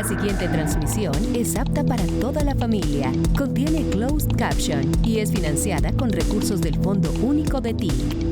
La siguiente transmisión es apta para toda la familia. Contiene closed caption y es financiada con recursos del Fondo Único de TIC.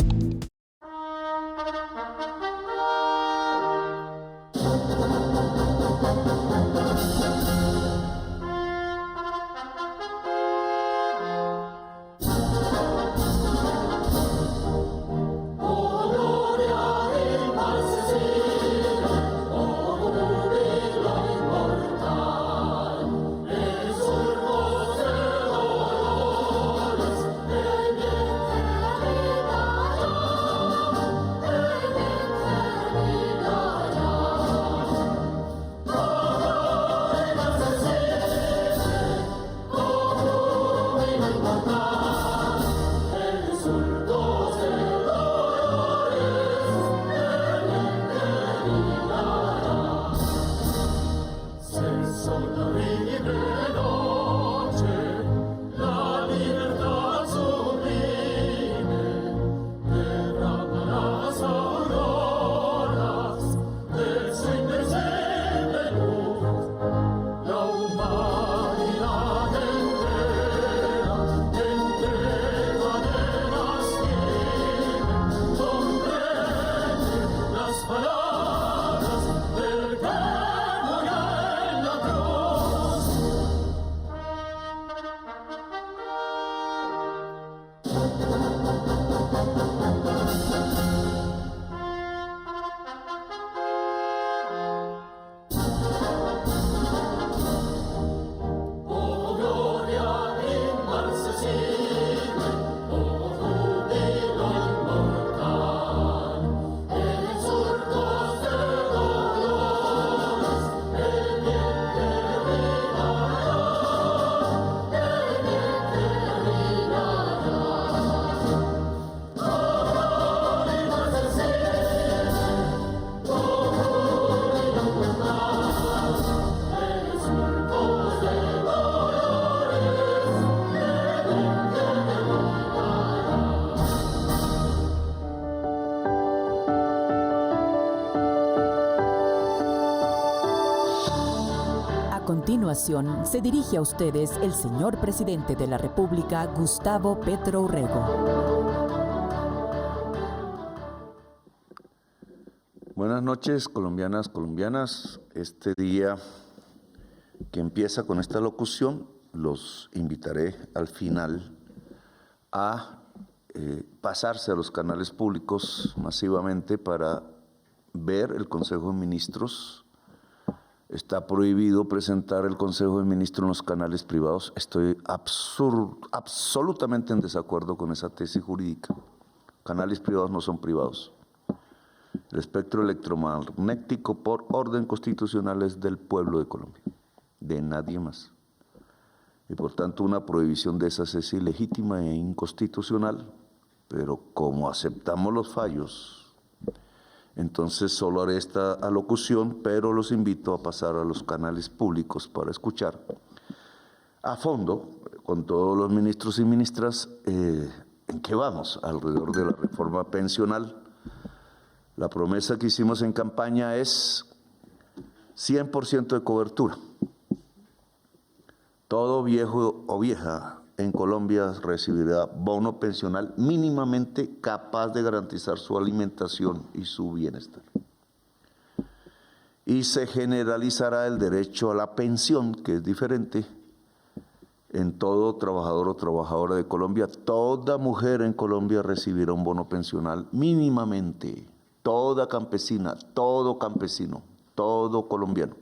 A continuación, se dirige a ustedes el señor presidente de la República, Gustavo Petro Urrego. Buenas noches, colombianas, colombianas. Este día que empieza con esta locución, los invitaré al final a pasarse a los canales públicos masivamente para ver el Consejo de Ministros. Está prohibido presentar el Consejo de Ministros en los canales privados. Estoy absolutamente en desacuerdo con esa tesis jurídica. Canales privados no son privados. El espectro electromagnético por orden constitucional es del pueblo de Colombia, de nadie más. Y por tanto una prohibición de esas es ilegítima e inconstitucional, pero como aceptamos los fallos, entonces solo haré esta alocución, pero los invito a pasar a los canales públicos para escuchar a fondo, con todos los ministros y ministras, en qué vamos alrededor de la reforma pensional. La promesa que hicimos en campaña es 100% de cobertura. Todo viejo o vieja en Colombia recibirá bono pensional mínimamente capaz de garantizar su alimentación y su bienestar. Y se generalizará el derecho a la pensión, que es diferente en todo trabajador o trabajadora de Colombia. Toda mujer en Colombia recibirá un bono pensional mínimamente. Toda campesina, todo campesino, todo colombiano.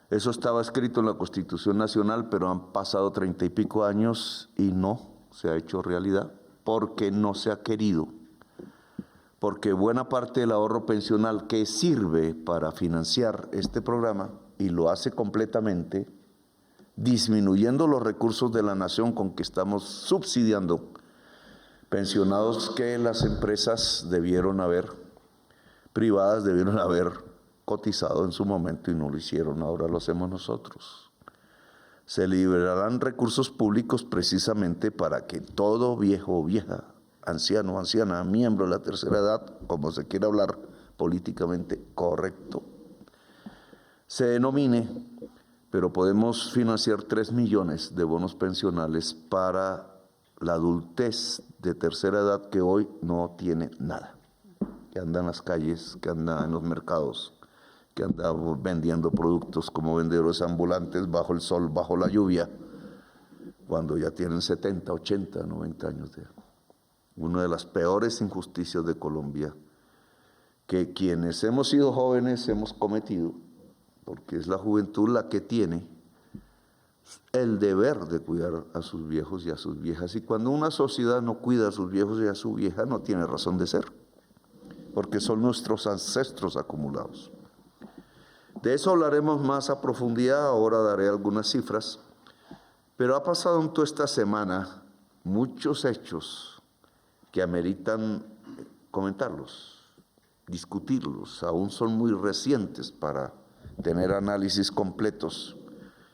Eso estaba escrito en la Constitución Nacional, pero han pasado 30 y pico años y no se ha hecho realidad porque no se ha querido. Porque buena parte del ahorro pensional que sirve para financiar este programa, y lo hace completamente, disminuyendo los recursos de la nación con que estamos subsidiando pensionados que las empresas privadas debieron haber cotizado en su momento y no lo hicieron, ahora lo hacemos nosotros. Se liberarán recursos públicos precisamente para que todo viejo o vieja, anciano o anciana, miembro de la tercera edad, como se quiera hablar políticamente correcto, se denomine, pero podemos financiar 3 millones de bonos pensionales para la adultez de tercera edad que hoy no tiene nada, que anda en las calles, que anda en los mercados, que anda vendiendo productos como vendedores ambulantes bajo el sol, bajo la lluvia, cuando ya tienen 70, 80, 90 años de edad. Una de las peores injusticias de Colombia que quienes hemos sido jóvenes hemos cometido, porque es la juventud la que tiene el deber de cuidar a sus viejos y a sus viejas. Y cuando una sociedad no cuida a sus viejos y a su vieja, no tiene razón de ser, porque son nuestros ancestros acumulados. De eso hablaremos más a profundidad, ahora daré algunas cifras, pero ha pasado en toda esta semana muchos hechos que ameritan comentarlos, discutirlos, aún son muy recientes para tener análisis completos.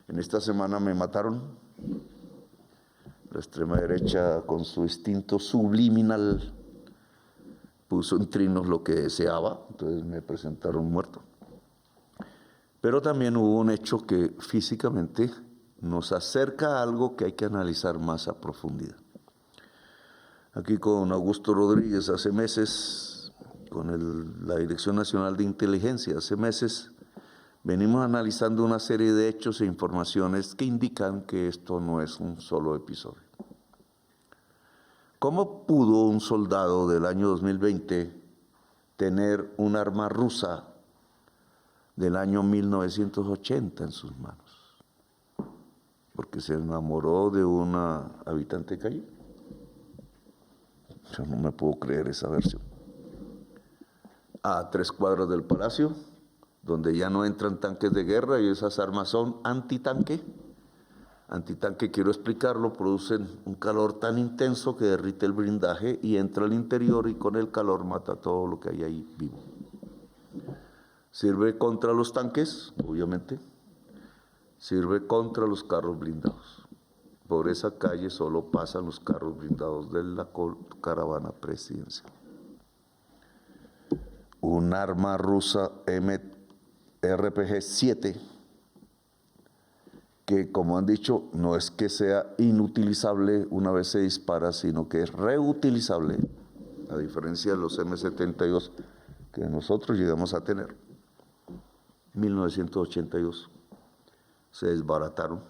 En esta semana me mataron, la extrema derecha con su instinto subliminal puso en trinos lo que deseaba, entonces me presentaron muerto. Pero también hubo un hecho que físicamente nos acerca a algo que hay que analizar más a profundidad. Aquí con Augusto Rodríguez hace meses, con la Dirección Nacional de Inteligencia hace meses, venimos analizando una serie de hechos e informaciones que indican que esto no es un solo episodio. ¿Cómo pudo un soldado del año 2020 tener un arma rusa del año 1980 en sus manos? Porque se enamoró de una habitante de calle. Yo no me puedo creer esa versión. A 3 cuadras del Palacio, donde ya no entran tanques de guerra y esas armas son antitanque. Antitanque, quiero explicarlo, producen un calor tan intenso que derrite el blindaje y entra al interior y con el calor mata todo lo que hay ahí vivo. Sirve contra los tanques, obviamente, sirve contra los carros blindados. Por esa calle solo pasan los carros blindados de la caravana presidencial. Un arma rusa RPG-7, que como han dicho, no es que sea inutilizable una vez se dispara, sino que es reutilizable, a diferencia de los M72 que nosotros llegamos a tener. 1982 se desbarataron.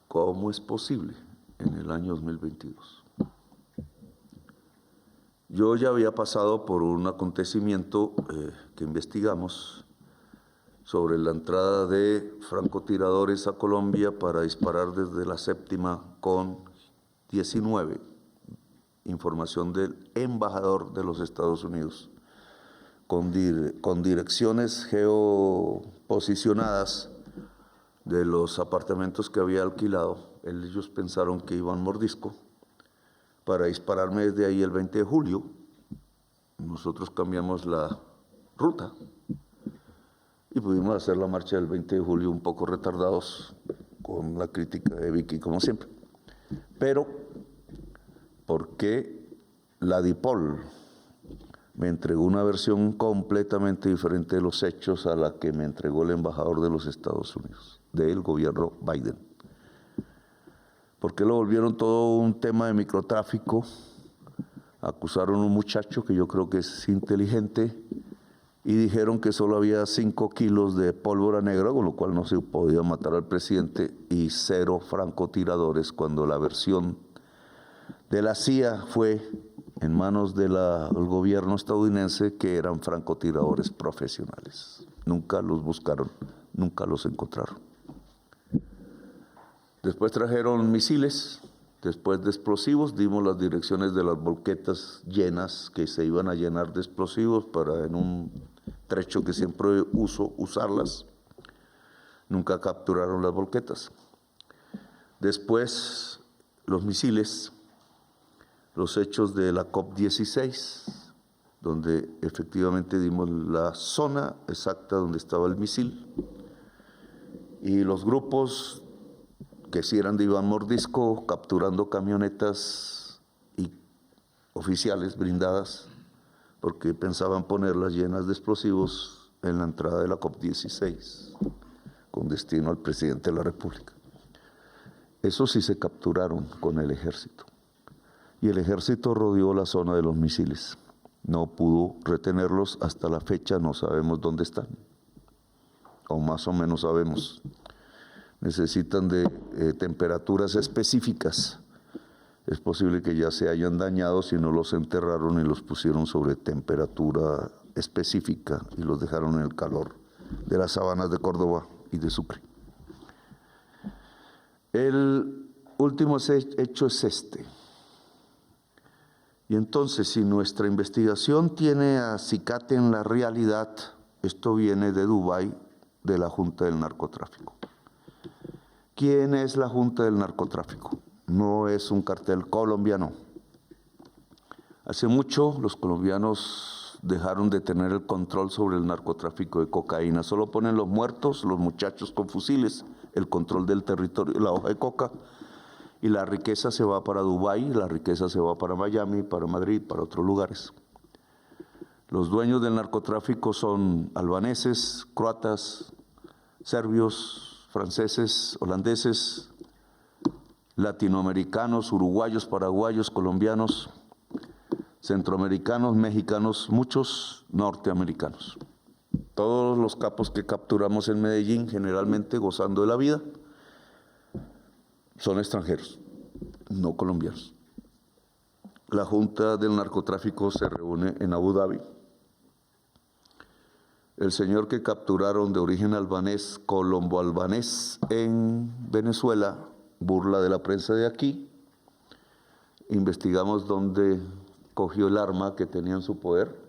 ¿Cómo es posible en el año 2022? Yo ya había pasado por un acontecimiento que investigamos sobre la entrada de francotiradores a Colombia para disparar desde la séptima con 19, información del embajador de los Estados Unidos, con direcciones geoposicionadas de los apartamentos que había alquilado. Ellos pensaron que iban mordisco para dispararme desde ahí el 20 de julio. Nosotros cambiamos la ruta y pudimos hacer la marcha del 20 de julio un poco retardados, con la crítica de Vicky, como siempre. Pero, ¿por qué la DIPOL me entregó una versión completamente diferente de los hechos a la que me entregó el embajador de los Estados Unidos, del gobierno Biden? ¿Por qué lo volvieron todo un tema de microtráfico? Acusaron a un muchacho que yo creo que es inteligente y dijeron que solo había 5 kilos de pólvora negra, con lo cual no se podía matar al presidente, y 0 francotiradores, cuando la versión de la CIA fue en manos del gobierno estadounidense que eran francotiradores profesionales. Nunca los buscaron, nunca los encontraron. Después trajeron misiles, después de explosivos, dimos las direcciones de las volquetas llenas, que se iban a llenar de explosivos para en un trecho que siempre usarlas. Nunca capturaron las volquetas. Después, los misiles, los hechos de la COP16, donde efectivamente dimos la zona exacta donde estaba el misil, y los grupos que sí eran de Iván Mordisco, capturando camionetas y oficiales blindadas, porque pensaban ponerlas llenas de explosivos en la entrada de la COP16, con destino al presidente de la República. Esos sí se capturaron con el ejército. Y el ejército rodeó la zona de los misiles. No pudo retenerlos, hasta la fecha no sabemos dónde están. O más o menos sabemos. Necesitan de temperaturas específicas. Es posible que ya se hayan dañado si no los enterraron y los pusieron sobre temperatura específica y los dejaron en el calor de las sabanas de Córdoba y de Sucre. El último hecho es este. Y entonces, si nuestra investigación tiene acicate en la realidad, esto viene de Dubái, de la Junta del Narcotráfico. ¿Quién es la Junta del Narcotráfico? No es un cartel colombiano. Hace mucho los colombianos dejaron de tener el control sobre el narcotráfico de cocaína. Solo ponen los muertos, los muchachos con fusiles, el control del territorio, la hoja de coca, y la riqueza se va para Dubái, la riqueza se va para Miami, para Madrid, para otros lugares. Los dueños del narcotráfico son albaneses, croatas, serbios, franceses, holandeses, latinoamericanos, uruguayos, paraguayos, colombianos, centroamericanos, mexicanos, muchos norteamericanos. Todos los capos que capturamos en Medellín, generalmente gozando de la vida, son extranjeros, no colombianos. La Junta del Narcotráfico se reúne en Abu Dhabi. El señor que capturaron de origen albanés, colombo-albanés, en Venezuela, burla de la prensa de aquí. Investigamos dónde cogió el arma que tenía en su poder,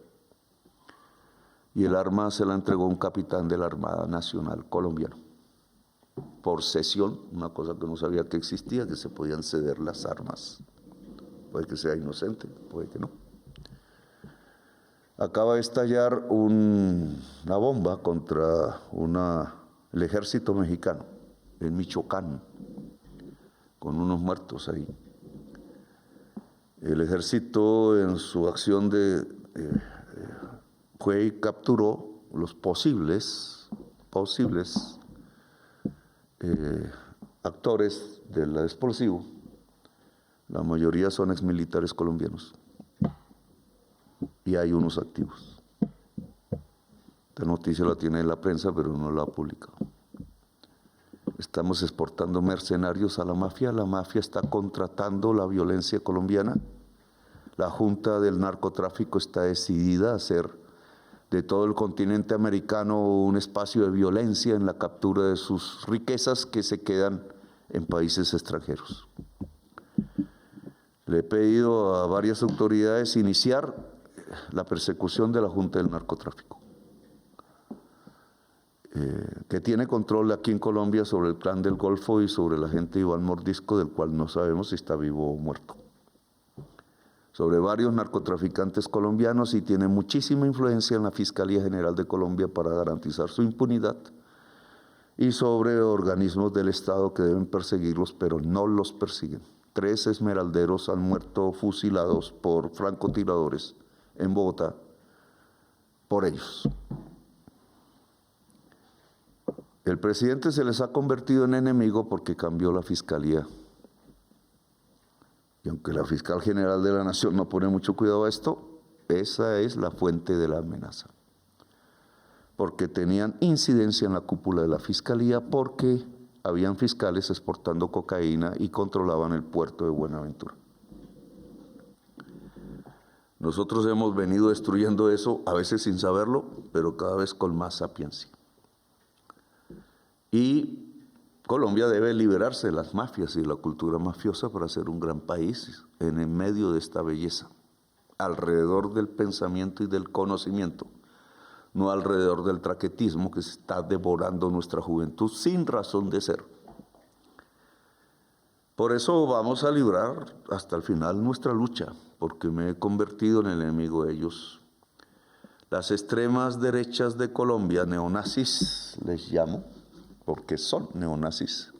y el arma se la entregó un capitán de la Armada Nacional colombiano, por cesión, una cosa que no sabía que existía, que se podían ceder las armas. Puede que sea inocente, puede que no. Acaba de estallar una bomba contra el ejército mexicano en Michoacán, con unos muertos ahí. El ejército, en su acción fue y capturó los posibles actores del explosivo. La mayoría son exmilitares colombianos y hay unos activos. Esta noticia la tiene la prensa, pero no la ha publicado. Estamos exportando mercenarios a la mafia está contratando la violencia colombiana. La Junta del Narcotráfico está decidida a hacer de todo el continente americano un espacio de violencia en la captura de sus riquezas que se quedan en países extranjeros. Le he pedido a varias autoridades iniciar la persecución de la Junta del Narcotráfico, que tiene control aquí en Colombia sobre el Clan del Golfo y sobre la gente de Iván Mordisco, del cual no sabemos si está vivo o muerto. Sobre varios narcotraficantes colombianos, y tiene muchísima influencia en la Fiscalía General de Colombia para garantizar su impunidad, y sobre organismos del Estado que deben perseguirlos, pero no los persiguen. 3 esmeralderos han muerto fusilados por francotiradores en Bogotá por ellos. El presidente se les ha convertido en enemigo porque cambió la fiscalía. Y aunque la fiscal general de la Nación no pone mucho cuidado a esto, esa es la fuente de la amenaza. Porque tenían incidencia en la cúpula de la fiscalía, porque habían fiscales exportando cocaína y controlaban el puerto de Buenaventura. Nosotros hemos venido destruyendo eso, a veces sin saberlo, pero cada vez con más sapiencia. Y Colombia debe liberarse de las mafias y de la cultura mafiosa para ser un gran país en el medio de esta belleza, alrededor del pensamiento y del conocimiento, no alrededor del traquetismo que se está devorando nuestra juventud sin razón de ser. Por eso vamos a librar hasta el final nuestra lucha, porque me he convertido en el enemigo de ellos. Las extremas derechas de Colombia, neonazis les llamo, porque son neonazis,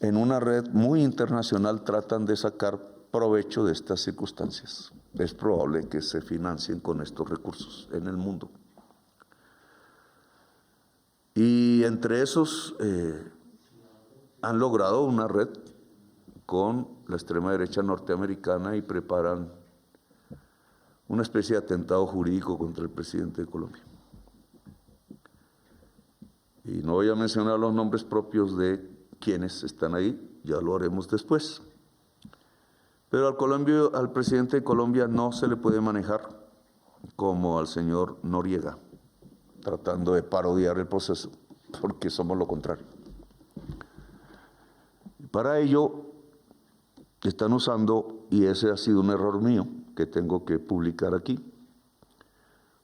en una red muy internacional tratan de sacar provecho de estas circunstancias. Es probable que se financien con estos recursos en el mundo. Y entre esos han logrado una red con la extrema derecha norteamericana y preparan una especie de atentado jurídico contra el presidente de Colombia. Y no voy a mencionar los nombres propios de quienes están ahí, ya lo haremos después. Pero al presidente de Colombia no se le puede manejar como al señor Noriega, tratando de parodiar el proceso, porque somos lo contrario. Para ello están usando, y ese ha sido un error mío que tengo que publicar aquí,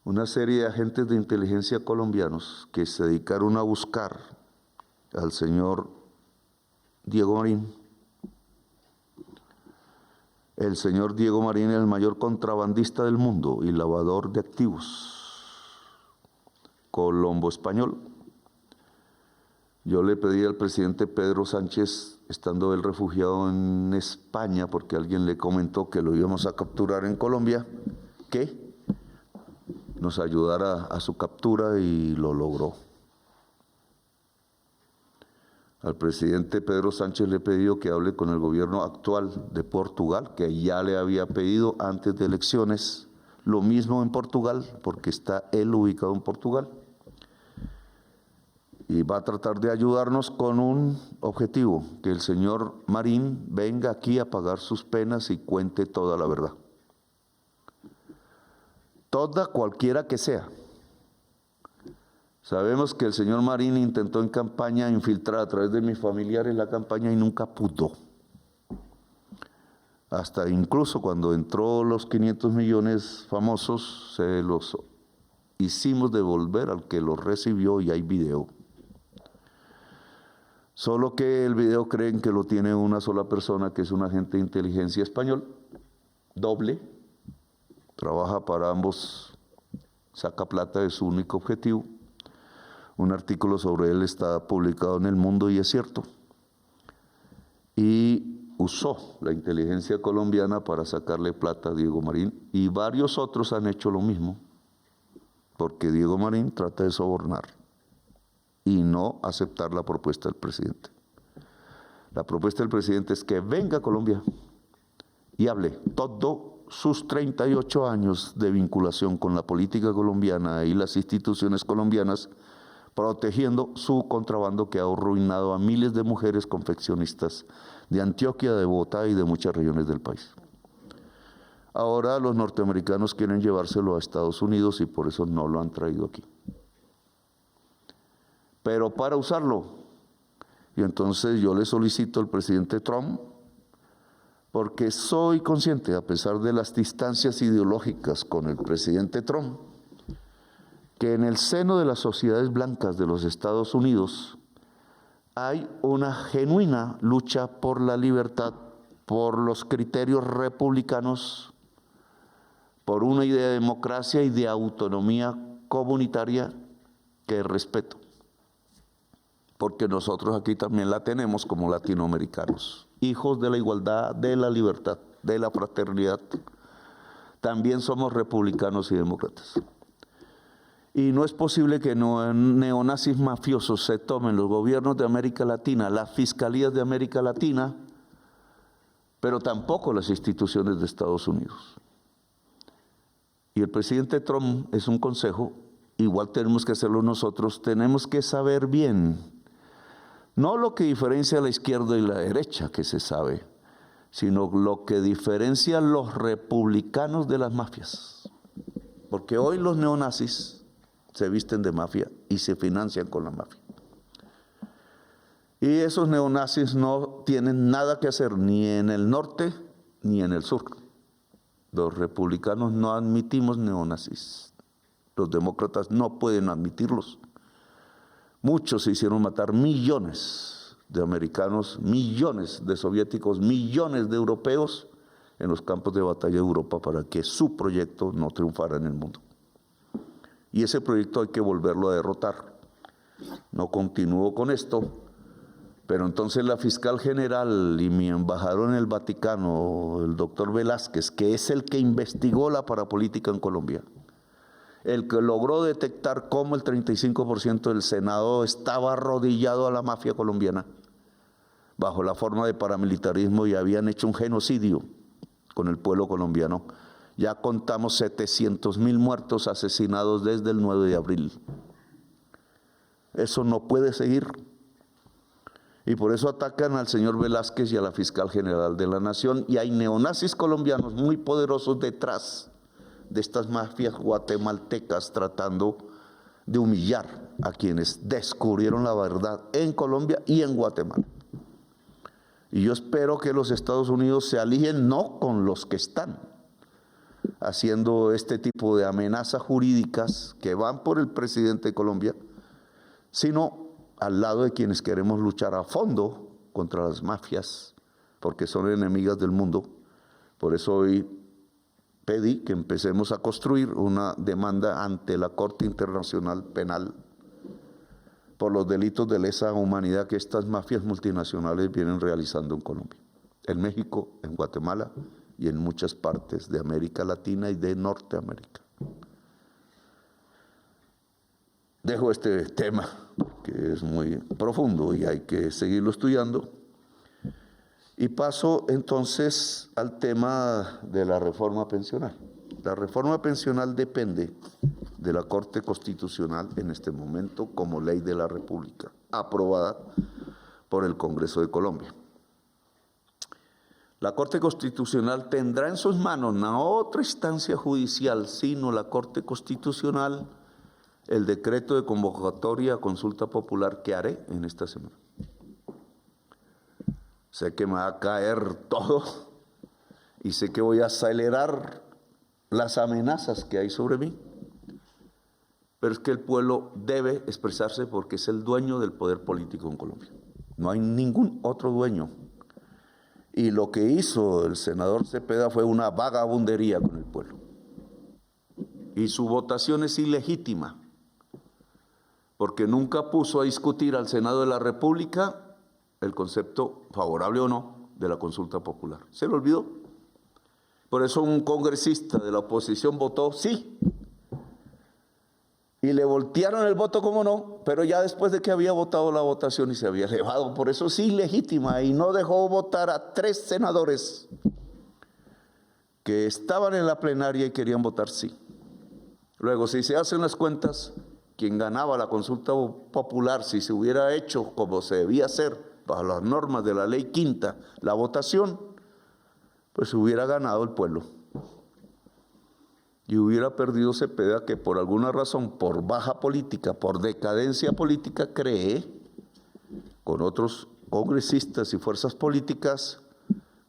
una serie de agentes de inteligencia colombianos que se dedicaron a buscar al señor Diego Marín. El señor Diego Marín es el mayor contrabandista del mundo y lavador de activos, colombo español. Yo le pedí al presidente Pedro Sánchez, estando él refugiado en España, porque alguien le comentó que lo íbamos a capturar en Colombia, que nos ayudara a su captura y lo logró. Al presidente Pedro Sánchez le he pedido que hable con el gobierno actual de Portugal, que ya le había pedido antes de elecciones, lo mismo en Portugal, porque está él ubicado en Portugal. Y va a tratar de ayudarnos con un objetivo, que el señor Marín venga aquí a pagar sus penas y cuente toda la verdad. Toda, cualquiera que sea. Sabemos que el señor Marín intentó en campaña infiltrar a través de mis familiares la campaña y nunca pudo. Hasta incluso cuando entró los 500 millones famosos, se los hicimos devolver al que los recibió y hay video. Solo que el video creen que lo tiene una sola persona, que es un agente de inteligencia español, doble, trabaja para ambos, saca plata, es su único objetivo. Un artículo sobre él está publicado en El Mundo y es cierto. Y usó la inteligencia colombiana para sacarle plata a Diego Marín y varios otros han hecho lo mismo, porque Diego Marín trata de sobornar y no aceptar la propuesta del presidente. La propuesta del presidente es que venga a Colombia y hable todos sus 38 años de vinculación con la política colombiana y las instituciones colombianas, protegiendo su contrabando que ha arruinado a miles de mujeres confeccionistas de Antioquia, de Bogotá y de muchas regiones del país. Ahora los norteamericanos quieren llevárselo a Estados Unidos y por eso no lo han traído aquí. Pero para usarlo, y entonces yo le solicito al presidente Trump, porque soy consciente, a pesar de las distancias ideológicas con el presidente Trump, que en el seno de las sociedades blancas de los Estados Unidos hay una genuina lucha por la libertad, por los criterios republicanos, por una idea de democracia y de autonomía comunitaria que respeto. Porque nosotros aquí también la tenemos como latinoamericanos, hijos de la igualdad, de la libertad, de la fraternidad. También somos republicanos y demócratas. Y no es posible que neonazis mafiosos se tomen los gobiernos de América Latina, las fiscalías de América Latina, pero tampoco las instituciones de Estados Unidos. Y el presidente Trump es un consejo, igual tenemos que hacerlo nosotros, tenemos que saber bien, no lo que diferencia a la izquierda y la derecha, que se sabe, sino lo que diferencia a los republicanos de las mafias. Porque hoy los neonazis se visten de mafia y se financian con la mafia. Y esos neonazis no tienen nada que hacer ni en el norte ni en el sur. Los republicanos no admitimos neonazis. Los demócratas no pueden admitirlos. Muchos se hicieron matar, millones de americanos, millones de soviéticos, millones de europeos en los campos de batalla de Europa para que su proyecto no triunfara en el mundo. Y ese proyecto hay que volverlo a derrotar. No continúo con esto, pero entonces la fiscal general y mi embajador en el Vaticano, el doctor Velázquez, que es el que investigó la parapolítica en Colombia, el que logró detectar cómo el 35% del Senado estaba arrodillado a la mafia colombiana bajo la forma de paramilitarismo y habían hecho un genocidio con el pueblo colombiano. Ya contamos 700.000 muertos asesinados desde el 9 de abril. Eso no puede seguir. Y por eso atacan al señor Velázquez y a la fiscal general de la Nación, y hay neonazis colombianos muy poderosos detrás de estas mafias guatemaltecas tratando de humillar a quienes descubrieron la verdad en Colombia y en Guatemala. Y yo espero que los Estados Unidos se alíen no con los que están haciendo este tipo de amenazas jurídicas que van por el presidente de Colombia, sino al lado de quienes queremos luchar a fondo contra las mafias, porque son enemigas del mundo. Por eso hoy pedí que empecemos a construir una demanda ante la Corte Internacional Penal por los delitos de lesa humanidad que estas mafias multinacionales vienen realizando en Colombia, en México, en Guatemala y en muchas partes de América Latina y de Norteamérica. Dejo este tema, que es muy profundo y hay que seguirlo estudiando, y paso entonces al tema de la reforma pensional. La reforma pensional depende de la Corte Constitucional en este momento como ley de la República, aprobada por el Congreso de Colombia. La Corte Constitucional tendrá en sus manos no otra instancia judicial, sino la Corte Constitucional, el decreto de convocatoria a consulta popular que haré en esta semana. Sé que me va a caer todo y sé que voy a acelerar las amenazas que hay sobre mí, pero es que el pueblo debe expresarse porque es el dueño del poder político en Colombia. No hay ningún otro dueño. Y lo que hizo el senador Cepeda fue una vagabundería con el pueblo. Y su votación es ilegítima, porque nunca puso a discutir al Senado de la República el concepto, favorable o no, de la consulta popular. Se le olvidó. Por eso un congresista de la oposición votó sí. Y le voltearon el voto, como no, pero ya después de que había votado la votación y se había elevado, por eso sí ilegítima, y no dejó votar a 3 senadores que estaban en la plenaria y querían votar sí. Luego, si se hacen las cuentas, quien ganaba la consulta popular, si se hubiera hecho como se debía hacer, bajo las normas de la ley quinta, la votación, pues hubiera ganado el pueblo. Y hubiera perdido Cepeda, que por alguna razón, por baja política, por decadencia política, cree, con otros congresistas y fuerzas políticas,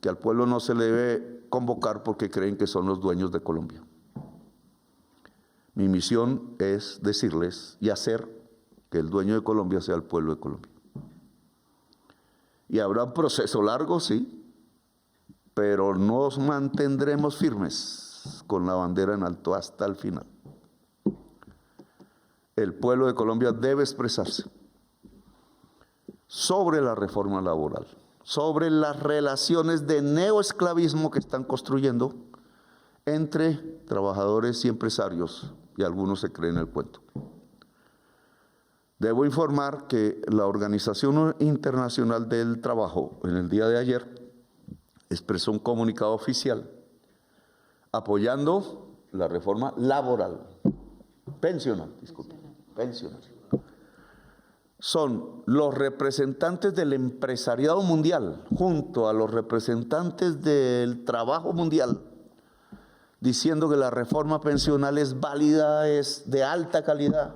que al pueblo no se le debe convocar porque creen que son los dueños de Colombia. Mi misión es decirles y hacer que el dueño de Colombia sea el pueblo de Colombia. Y habrá un proceso largo, sí, pero nos mantendremos firmes con la bandera en alto hasta el final. El pueblo de Colombia debe expresarse sobre la reforma laboral, sobre las relaciones de neoesclavismo que están construyendo entre trabajadores y empresarios, y algunos se creen el cuento. Debo informar que la Organización Internacional del Trabajo, en el día de ayer, expresó un comunicado oficial apoyando la reforma laboral, pensional. Son los representantes del empresariado mundial, junto a los representantes del trabajo mundial, diciendo que la reforma pensional es válida, es de alta calidad,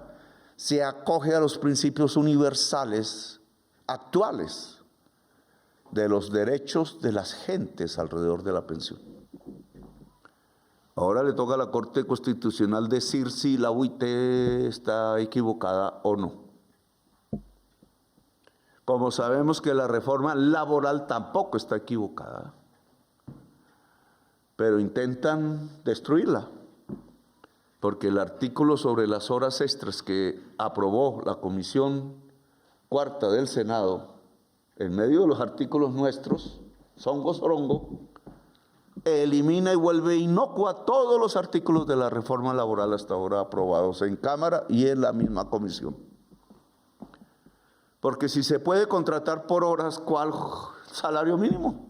se acoge a los principios universales actuales de los derechos de las gentes alrededor de la pensión. Ahora le toca a la Corte Constitucional decir si la UIT está equivocada o no. Como sabemos que la reforma laboral tampoco está equivocada, pero intentan destruirla, porque el artículo sobre las horas extras que aprobó la Comisión Cuarta del Senado, en medio de los artículos nuestros, songo sorongo, elimina y vuelve inocua todos los artículos de la reforma laboral hasta ahora aprobados en Cámara y en la misma comisión. Porque si se puede contratar por horas, ¿cuál salario mínimo?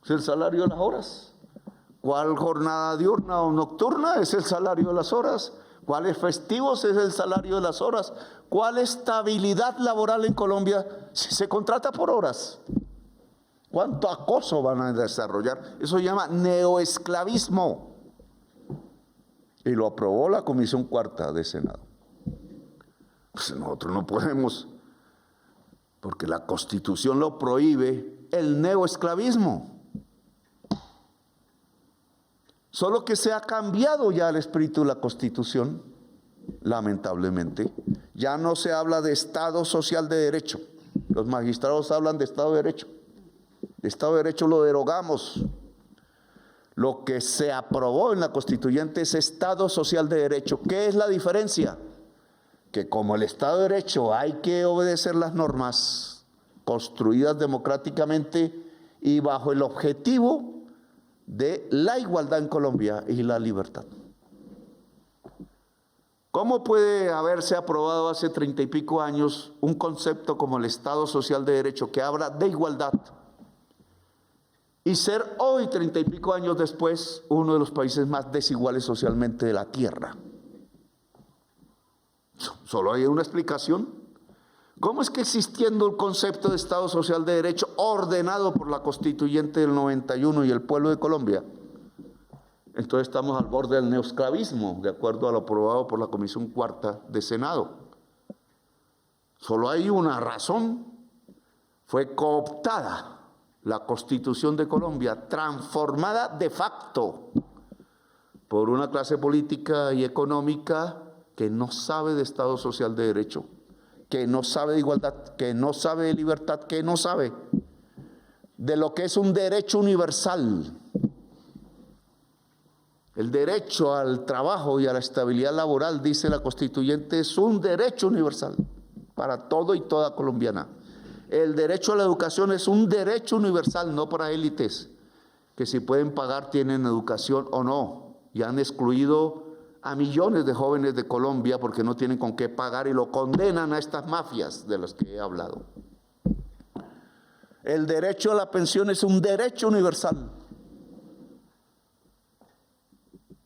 Es el salario de las horas. ¿Cuál jornada diurna o nocturna? Es el salario de las horas. ¿Cuáles festivos? Es el salario de las horas. ¿Cuál estabilidad laboral en Colombia si se contrata por horas? ¿Cuánto acoso van a desarrollar? Eso se llama neoesclavismo. Y lo aprobó la Comisión Cuarta de Senado. Pues nosotros no podemos, porque la Constitución lo prohíbe, el neoesclavismo. Solo que se ha cambiado ya el espíritu de la Constitución, lamentablemente. Ya no se habla de Estado social de derecho. Los magistrados hablan de Estado de derecho. El Estado de derecho lo derogamos. Lo que se aprobó en la Constituyente es Estado social de derecho. ¿Qué es la diferencia? Que como el Estado de derecho hay que obedecer las normas construidas democráticamente y bajo el objetivo de la igualdad en Colombia y la libertad. ¿Cómo puede haberse aprobado hace 30 y pico años un concepto como el Estado social de derecho que habla de igualdad y ser hoy, 30 y pico años después, uno de los países más desiguales socialmente de la tierra? Solo hay una explicación. ¿Cómo es que existiendo el concepto de Estado social de derecho ordenado por la Constituyente del 91 y el pueblo de Colombia, entonces estamos al borde del neoesclavismo, de acuerdo a lo aprobado por la Comisión Cuarta de Senado? Solo hay una razón: fue cooptada la Constitución de Colombia, transformada de facto por una clase política y económica que no sabe de Estado social de derecho, que no sabe de igualdad, que no sabe de libertad, que no sabe de lo que es un derecho universal. El derecho al trabajo y a la estabilidad laboral, dice la Constituyente, es un derecho universal para todo y toda colombiana. El derecho a la educación es un derecho universal, no para élites, que si pueden pagar tienen educación o no, y han excluido a millones de jóvenes de Colombia porque no tienen con qué pagar y lo condenan a estas mafias de las que he hablado. El derecho a la pensión es un derecho universal,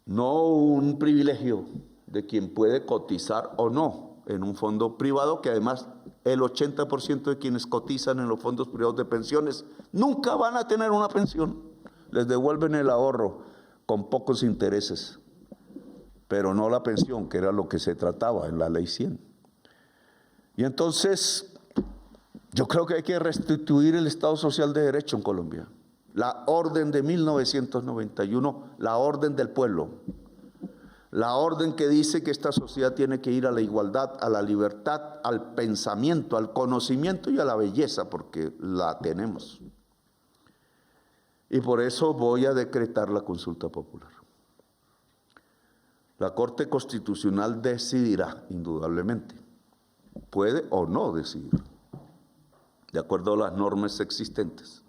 no un privilegio de quien puede cotizar o no en un fondo privado, que además el 80% de quienes cotizan en los fondos privados de pensiones nunca van a tener una pensión. Les devuelven el ahorro con pocos intereses, pero no la pensión, que era lo que se trataba en la Ley 100. Y entonces, yo creo que hay que restituir el Estado social de derecho en Colombia. La orden de 1991, la orden del pueblo. La orden que dice que esta sociedad tiene que ir a la igualdad, a la libertad, al pensamiento, al conocimiento y a la belleza, porque la tenemos. Y por eso voy a decretar la consulta popular. La Corte Constitucional decidirá, indudablemente. Puede o no decidir, de acuerdo a las normas existentes.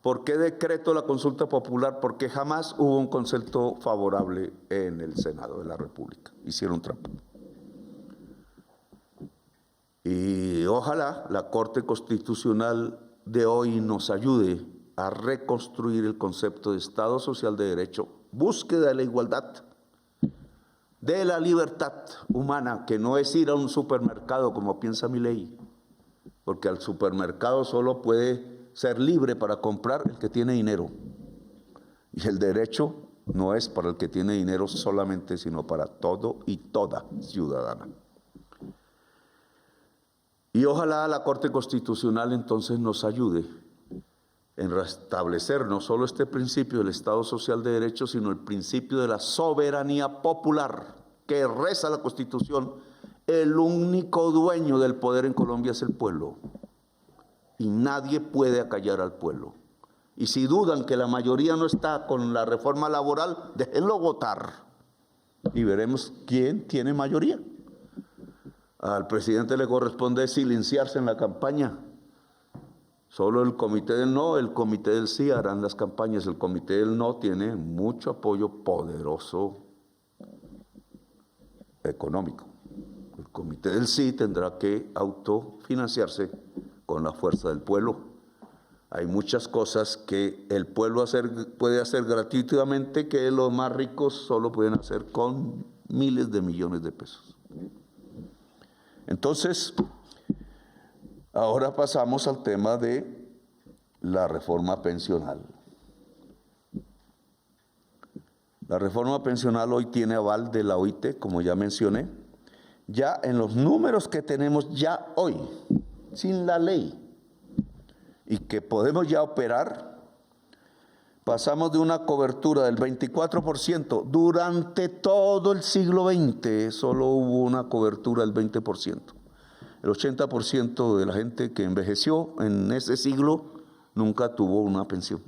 ¿Por qué decreto la consulta popular? Porque jamás hubo un concepto favorable en el Senado de la República. Hicieron trampa. Y ojalá la Corte Constitucional de hoy nos ayude a reconstruir el concepto de Estado social de derecho, búsqueda de la igualdad, de la libertad humana, que no es ir a un supermercado como piensa mi ley, porque al supermercado solo puede ser libre para comprar el que tiene dinero. Y el derecho no es para el que tiene dinero solamente, sino para todo y toda ciudadana. Y ojalá la Corte Constitucional entonces nos ayude en restablecer no solo este principio del Estado social de derecho, sino el principio de la soberanía popular, que reza la Constitución: el único dueño del poder en Colombia es el pueblo. Y nadie puede acallar al pueblo. Y si dudan que la mayoría no está con la reforma laboral, déjenlo votar y veremos quién tiene mayoría. Al presidente le corresponde silenciarse en la campaña. Solo el comité del no, el comité del sí harán las campañas. El comité del no tiene mucho apoyo poderoso económico. El comité del sí tendrá que autofinanciarse con la fuerza del pueblo. Hay muchas cosas que el pueblo puede hacer gratuitamente que los más ricos solo pueden hacer con miles de millones de pesos. Entonces, ahora pasamos al tema de la reforma pensional. La reforma pensional hoy tiene aval de la OIT, como ya mencioné. Ya en los números que tenemos ya hoy, sin la ley, y que podemos ya operar, pasamos de una cobertura del 24%. Durante todo el siglo XX solo hubo una cobertura del 20%. El 80% de la gente que envejeció en ese siglo nunca tuvo una pensión.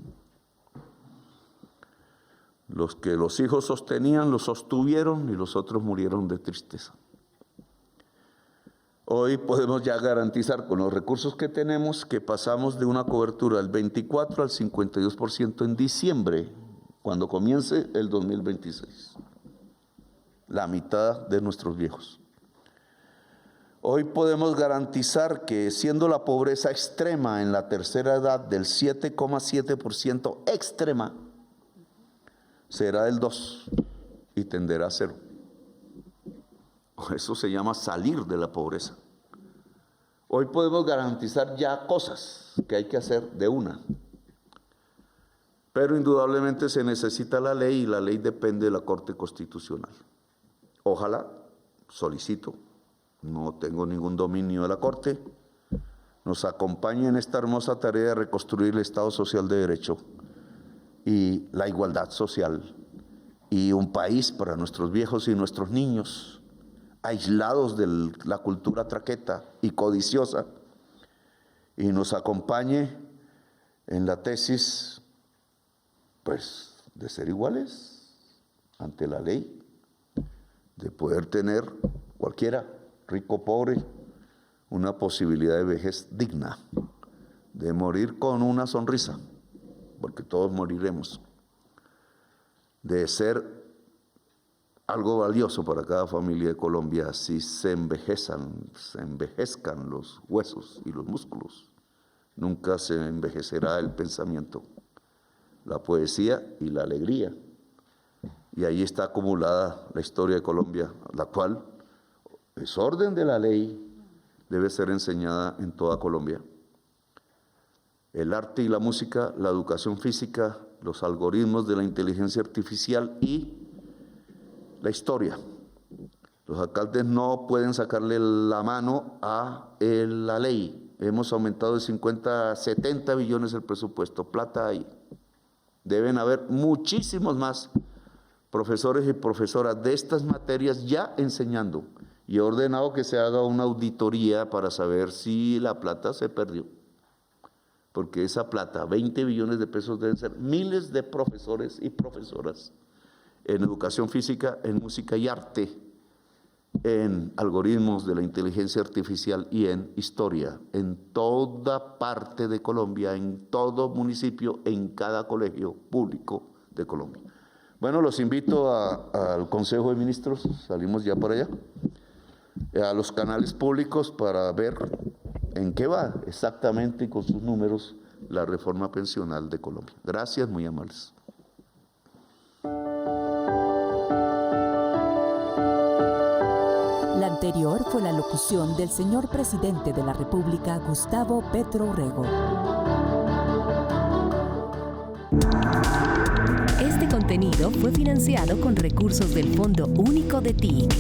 Los que los hijos sostenían, los sostuvieron y los otros murieron de tristeza. Hoy podemos ya garantizar con los recursos que tenemos que pasamos de una cobertura del 24 al 52% en diciembre, cuando comience el 2026. La mitad de nuestros viejos. Hoy podemos garantizar que siendo la pobreza extrema en la tercera edad del 7,7% extrema, será del 2 y tenderá a 0. Eso se llama salir de la pobreza. Hoy podemos garantizar ya cosas que hay que hacer de una. Pero indudablemente se necesita la ley y la ley depende de la Corte Constitucional. Ojalá, solicito, no tengo ningún dominio de la Corte, nos acompañe en esta hermosa tarea de reconstruir el Estado Social de Derecho y la igualdad social y un país para nuestros viejos y nuestros niños, aislados de la cultura traqueta y codiciosa, y nos acompañe en la tesis, pues, de ser iguales ante la ley, de poder tener cualquiera, rico o pobre, una posibilidad de vejez digna, de morir con una sonrisa, porque todos moriremos, de ser algo valioso para cada familia de Colombia si se envejezcan los huesos y los músculos. Nunca se envejecerá el pensamiento, la poesía y la alegría. Y ahí está acumulada la historia de Colombia, la cual es orden de la ley, debe ser enseñada en toda Colombia. El arte y la música, la educación física, los algoritmos de la inteligencia artificial y la historia. Los alcaldes no pueden sacarle la mano a la ley. Hemos aumentado de 50 a 70 billones el presupuesto. Plata hay. Deben haber muchísimos más profesores y profesoras de estas materias ya enseñando. Y he ordenado que se haga una auditoría para saber si la plata se perdió. Porque esa plata, 20 billones de pesos, deben ser miles de profesores y profesoras en educación física, en música y arte, en algoritmos de la inteligencia artificial y en historia, en toda parte de Colombia, en todo municipio, en cada colegio público de Colombia. Bueno, los invito al Consejo de Ministros, salimos ya para allá, a los canales públicos para ver en qué va exactamente con sus números la reforma pensional de Colombia. Gracias, muy amables. La anterior fue la locución del señor presidente de la República, Gustavo Petro Urrego. Este contenido fue financiado con recursos del Fondo Único de TIC.